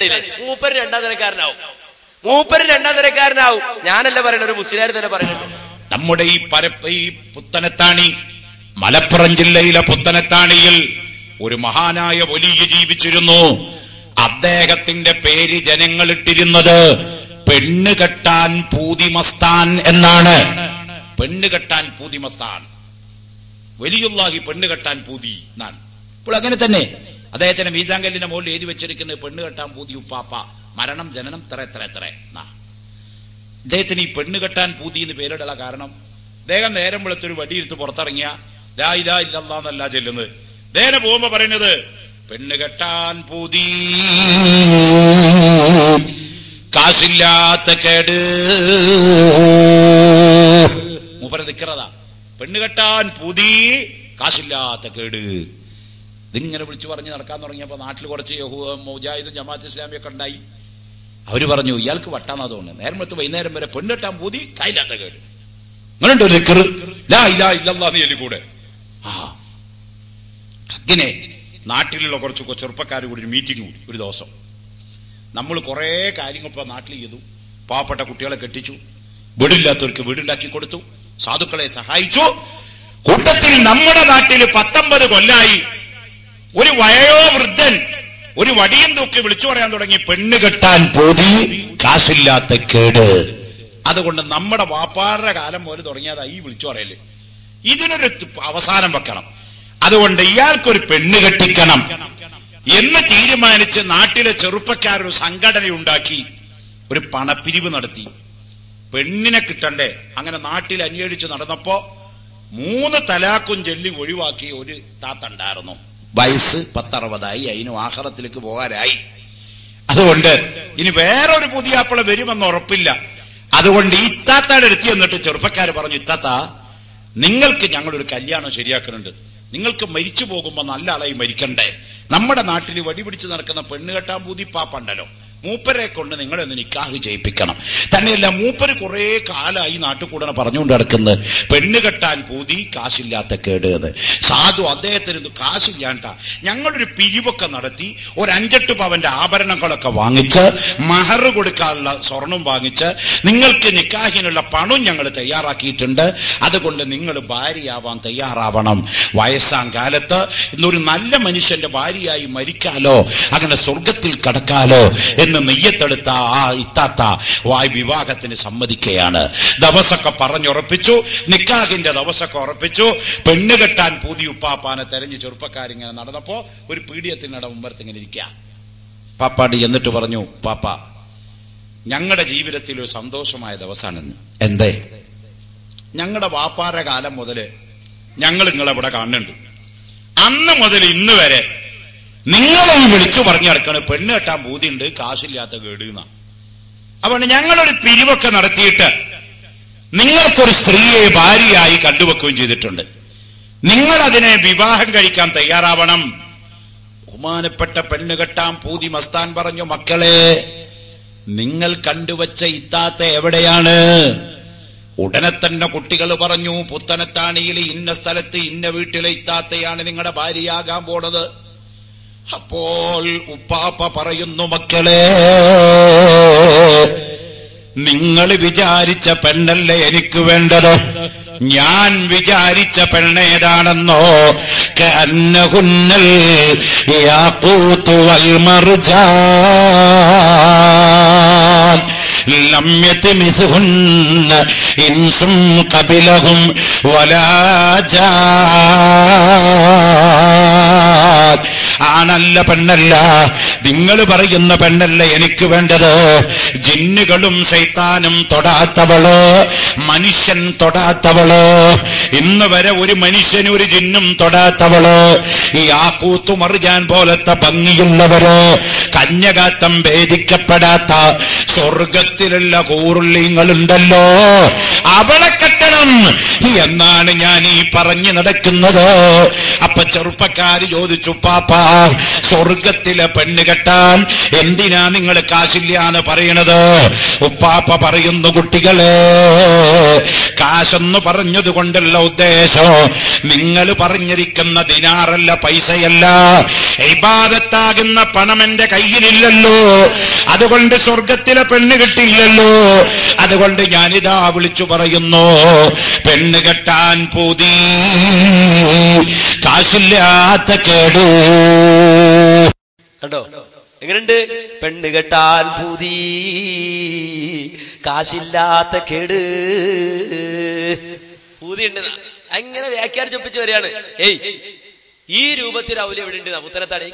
മൂപ്പര് രണ്ടാം നിരക്കാരനാവും. ഞാനല്ല പറയുന്നത്, ഒരു മുസ്ലിം തന്നെ പറയുന്നുണ്ട്. നമ്മുടെ ഈ പുത്തനത്താണി, മലപ്പുറം ജില്ലയിലെ പുത്തനത്താണിയിൽ ഒരു മഹാനായ വലിയ ജീവിച്ചിരുന്നു. അദ്ദേഹത്തിന്റെ പേര് ജനങ്ങൾ ഇട്ടിരുന്നത് പെണ്ണ് കെട്ടാൻ പൂതി മസ്താൻ എന്നാണ്. പെണ്ണ് കെട്ടാൻ പൂതി മസ്താൻ, വലിയുള്ളാഹി പെണ്ണ് കെട്ടാൻ പൂതി എന്നാണ്. ഇപ്പോൾ അങ്ങനെ തന്നെ അദ്ദേഹത്തിന്റെ മീസാങ്കല്ലിന്റെ മുകളിൽ എഴുതി വെച്ചിരിക്കുന്നത് പെണ്ണ് കെട്ടാൻ പൂതി ഉപ്പാപ്പ, മരണം ജനനം എത്ര എന്നാ. അദ്ദേഹത്തിന് ഈ പെണ്ണ് കെട്ടാൻ പൂതി എന്ന് പേരിടുള്ള കാരണം, അദ്ദേഹം നേരം വെളുത്തൊരു വടിയെടുത്ത് പുറത്തിറങ്ങിയ ലാ ഇലാഹ ഇല്ലല്ലാഹ് എന്നല്ല ചെല്ലുന്നത്. അദ്ദേഹം പോകുമ്പോ പറയുന്നത് പെണ്ണ് കെട്ടാൻ പൂതി, കാശില്ലാത്ത കേട്. മൂപ്പരെ നിക്കറതാ, പെണ്ണ് കെട്ടാൻ പൂതി, കാശില്ലാത്ത കേട്. ഇതിങ്ങനെ വിളിച്ചു പറഞ്ഞ് നടക്കാൻ തുടങ്ങിയപ്പോ നാട്ടിൽ കുറച്ച് മുജാഹിദും ജമാഅത്ത് ഇസ്ലാമിയൊക്കെ ഉണ്ടായി. അവര് പറഞ്ഞു ഇയാൾക്ക് വട്ടാന്നാ തോന്നുന്നു, നേരം വെളുത്ത് വൈകുന്നേരം വരെ പെണ്ണ് കെട്ടാൻ പൂതി, കായില്ലാത്ത കേട്. അങ്ങനെയുണ്ടോ നിക്കറ്, ലാ ഇലാഹ ഇല്ലല്ലാഹ് എന്ന് ചൊല്ലിക്കൂടെ? അങ്ങനെ നാട്ടിലുള്ള കുറച്ച് ചെറുപ്പക്കാർ കൂടി ഒരു മീറ്റിംഗ് കൂടി ഒരു ദിവസം. നമ്മൾ കുറെ കാര്യങ്ങൾ ഇപ്പൊ നാട്ടിൽ ചെയ്തു. പാവപ്പെട്ട കുട്ടികളെ കെട്ടിച്ചു, വീടില്ലാത്തവർക്ക് വീടുണ്ടാക്കി കൊടുത്തു, സാധുക്കളെ സഹായിച്ചു. കൂട്ടത്തിൽ നമ്മുടെ നാട്ടിൽ 19 കൊല്ലായി ഒരു വയോവൃദ്ധൻ ഒരു വടിയും തൂക്കി വിളിച്ചു പറയാൻ തുടങ്ങി, പെണ്ണ് കെട്ടാൻ പൂതി, കാശില്ലാത്ത കേട്. അതുകൊണ്ട് നമ്മുടെ വാപ്പാരുടെ കാലം പോലെ തുടങ്ങിയതാ ഈ വിളിച്ചു പറയല്. ഇതിനൊരു അവസാനം വെക്കണം. അതുകൊണ്ട് ഇയാൾക്കൊരു പെണ്ണ് കെട്ടിക്കണം എന്ന് തീരുമാനിച്ച് നാട്ടിലെ ചെറുപ്പക്കാരൊരു സംഘടന ഉണ്ടാക്കി ഒരു പണപ്പിരിവ് നടത്തി. പെണ്ണിനെ കിട്ടണ്ടേ? അങ്ങനെ നാട്ടിൽ അന്വേഷിച്ച് നടന്നപ്പോ 3 തലാക്കും ചൊല്ലി ഒഴിവാക്കി ഒരു താത്തുണ്ടായിരുന്നു. വയസ്സ് 10-60ആയി, അതിന് ആഖിറത്തിലേക്ക് പോകാനായി. അതുകൊണ്ട് ഇനി വേറൊരു പുതിയ ആപ്പിള വരുമെന്ന് ഉറപ്പില്ല. അതുകൊണ്ട് ഈ ഇത്താത്തയുടെ അടുത്ത് എന്നിട്ട് ചെറുപ്പക്കാര് പറഞ്ഞു, ഇത്താത്ത നിങ്ങൾക്ക് ഞങ്ങളൊരു കല്യാണം ശരിയാക്കുന്നുണ്ട്, നിങ്ങൾക്ക് മരിച്ചു പോകുമ്പോ നല്ല ആളായി മരിക്കണ്ടേ? നമ്മുടെ നാട്ടിൽ വടി പിടിച്ച് നടക്കുന്ന പെണ്ണ് കെട്ടാൻ പൂതി പാപ്പുണ്ടല്ലോ, മൂപ്പരെ കൊണ്ട് നിങ്ങളെ ഒന്ന് നിക്കാഹ് ചെയ്യിപ്പിക്കണം. തന്നെയല്ല, മൂപ്പര് കുറെ കാലമായി നാട്ടിൽ കൂടെ പറഞ്ഞുകൊണ്ട് നടക്കുന്നത് പെണ്ണ് കെട്ടാൻ പൂതി, കാശില്ലാത്ത കേട്. സാധു അദ്ദേഹത്തിന് കാശില്ലാണ്ട ഞങ്ങളൊരു പിരിവൊക്കെ നടത്തി ഒരു 5-8 പവന്റെ ആഭരണങ്ങളൊക്കെ വാങ്ങിച്ച് മഹർ കൊടുക്കാനുള്ള സ്വർണം വാങ്ങിച്ച് നിങ്ങൾക്ക് നിക്കാഹിനുള്ള പണം ഞങ്ങൾ തയ്യാറാക്കിയിട്ടുണ്ട്. അതുകൊണ്ട് നിങ്ങൾ ഭാര്യയാവാൻ തയ്യാറാവണം. വയസ്സാം കാലത്ത് ഇന്നൊരു നല്ല മനുഷ്യന്റെ ഭാര്യയായി മരിക്കാലോ, അങ്ങനെ സ്വർഗത്തിൽ കടക്കാലോ എന്ന് നെയ്യത്തെടുത്ത ആ ഇത്താത്ത വിവാഹത്തിന് സമ്മതിക്കുകയാണ്. ദിവസമൊക്കെ പറഞ്ഞുറപ്പിച്ചു, നിക്കാഹിന്റെ ദിവസമൊക്കെ ഉറപ്പിച്ചു. പെണ്ണ് കെട്ടാൻ പൂതി ഉപ്പാപ്പാനെ തെരഞ്ഞ് ചെറുപ്പക്കാരിങ്ങനെ നടന്നപ്പോ ഒരു പീഡിയത്തിനട മുമ്പത്ത് ഇങ്ങനെ ഇരിക്കുക. പാപ്പാടി എന്നിട്ട് പറഞ്ഞു, പാപ്പ ഞങ്ങളുടെ ജീവിതത്തിൽ ഒരു സന്തോഷമായ ദിവസമാണെന്ന്. എന്തേ? ഞങ്ങളുടെ വാപ്പാരുടെ കാലം മുതല് ഞങ്ങൾ നിങ്ങളെവിടെ കാണുന്നുണ്ട്. അന്ന് മുതൽ ഇന്ന് വരെ നിങ്ങളെ വിളിച്ചു പറഞ്ഞു നടക്കണ പെണ്ണ് കെട്ടാൻ പൂതിയുണ്ട്, കാശില്ലാത്ത കേട് എന്നാ. അതുകൊണ്ട് ഞങ്ങളൊരു പിരിവൊക്കെ നടത്തിയിട്ട് നിങ്ങൾക്കൊരു സ്ത്രീയെ ഭാര്യയായി കണ്ടുവെക്കുകയും ചെയ്തിട്ടുണ്ട്. നിങ്ങൾ അതിനെ വിവാഹം കഴിക്കാൻ തയ്യാറാവണം. ബഹുമാനപ്പെട്ട പെണ്ണ് കെട്ടാൻ പൂതി മസ്താൻ പറഞ്ഞു, മക്കളെ നിങ്ങൾ കണ്ടുവച്ച ഇത്താത്ത എവിടെയാണ്? ഉടനെ തന്നെ കുട്ടികൾ പറഞ്ഞു, പുത്തനത്താണിയിൽ ഇന്ന സ്ഥലത്ത് ഇന്ന വീട്ടിലെ ഇത്താത്തയാണ് നിങ്ങളുടെ ഭാര്യയാകാൻ പോണത്. അപ്പോൾ ഉപ്പാപ്പ പറയുന്നു, മക്കളെ നിങ്ങൾ വിചാരിച്ച പെണ്ണല്ലേ എനിക്ക് വേണ്ടത്, ഞാൻ വിചാരിച്ച പെണ്ണേതാണെന്നോ? കഅന്നഹുന്നൽ യാഖൂതു വൽ മർജാൻ ലം യത്മിസുഹുന്ന ഇൻസും ഖബലഹും വലാ ജാൻ. ആണല്ല പെണ്ണല്ല, നിങ്ങൾ പറയുന്ന പെണ്ണല്ല എനിക്ക് വേണ്ടത്. ജിന്നുകളും ശൈത്താനും തൊടാത്തവള്, മനുഷ്യൻ തൊടാത്തവള്, ഇന്ന് വരെ ഒരു മനുഷ്യനും ഒരു ജിന്നും തൊടാത്തവള്, ഈ യാഖൂത്ത് മർജാൻ പോലത്തെ ഭംഗിയുള്ളവര്, കന്യകാത്തം ഭേദിക്കപ്പെടാത്ത, സ്വർഗത്തിൽ സ്വർഗത്തിലുള്ള ഹൂറുല്ലിങ്ങളുണ്ടല്ലോ, അവളെ കെട്ടണം എന്നാണ് ഞാൻ ഈ പറഞ്ഞു നടക്കുന്നത്. അപ്പൊ ചെറുപ്പക്കാര് ചോദിച്ചു, പാപ്പാ സ്വർഗത്തിലെ പെണ്ണ് കെട്ടാൻ എന്തിനാ നിങ്ങൾ കാശില്ലാന്ന് പറയണത്? ഉപ്പാപ്പ പറയുന്നു, കുട്ടികളെ, കാശെന്ന് പറഞ്ഞത് കൊണ്ടുള്ള ഉദ്ദേശം നിങ്ങൾ പറഞ്ഞിരിക്കുന്ന ദിനാറല്ല, പൈസയല്ല, ഇബാദത്താകുന്ന പണം എന്റെ കയ്യിലില്ലല്ലോ, അതുകൊണ്ട് സ്വർഗത്തിലെ പെണ്ണ് കിട്ടില്ലല്ലോ. അതുകൊണ്ട് ഞാനിതാ വിളിച്ചു പറയുന്നു, പെണ്ണ് കെട്ടാൻ പൂതി, കാശില്ലാത്ത കേടു. കണ്ടോ എങ്ങനെയുണ്ട്? പെണ്ണ് കെട്ടാൻ പൂതി, കാശില്ലാത്ത കേട്. പൂതിയുണ്ട് അങ്ങനെ വ്യാഖ്യാനിച്ചൊപ്പിച്ച് വരികയാണ്. ഈ രൂപത്തിൽ ഔലിയ എവിടെ ഉണ്ട്? ഉത്തരത്താണ്.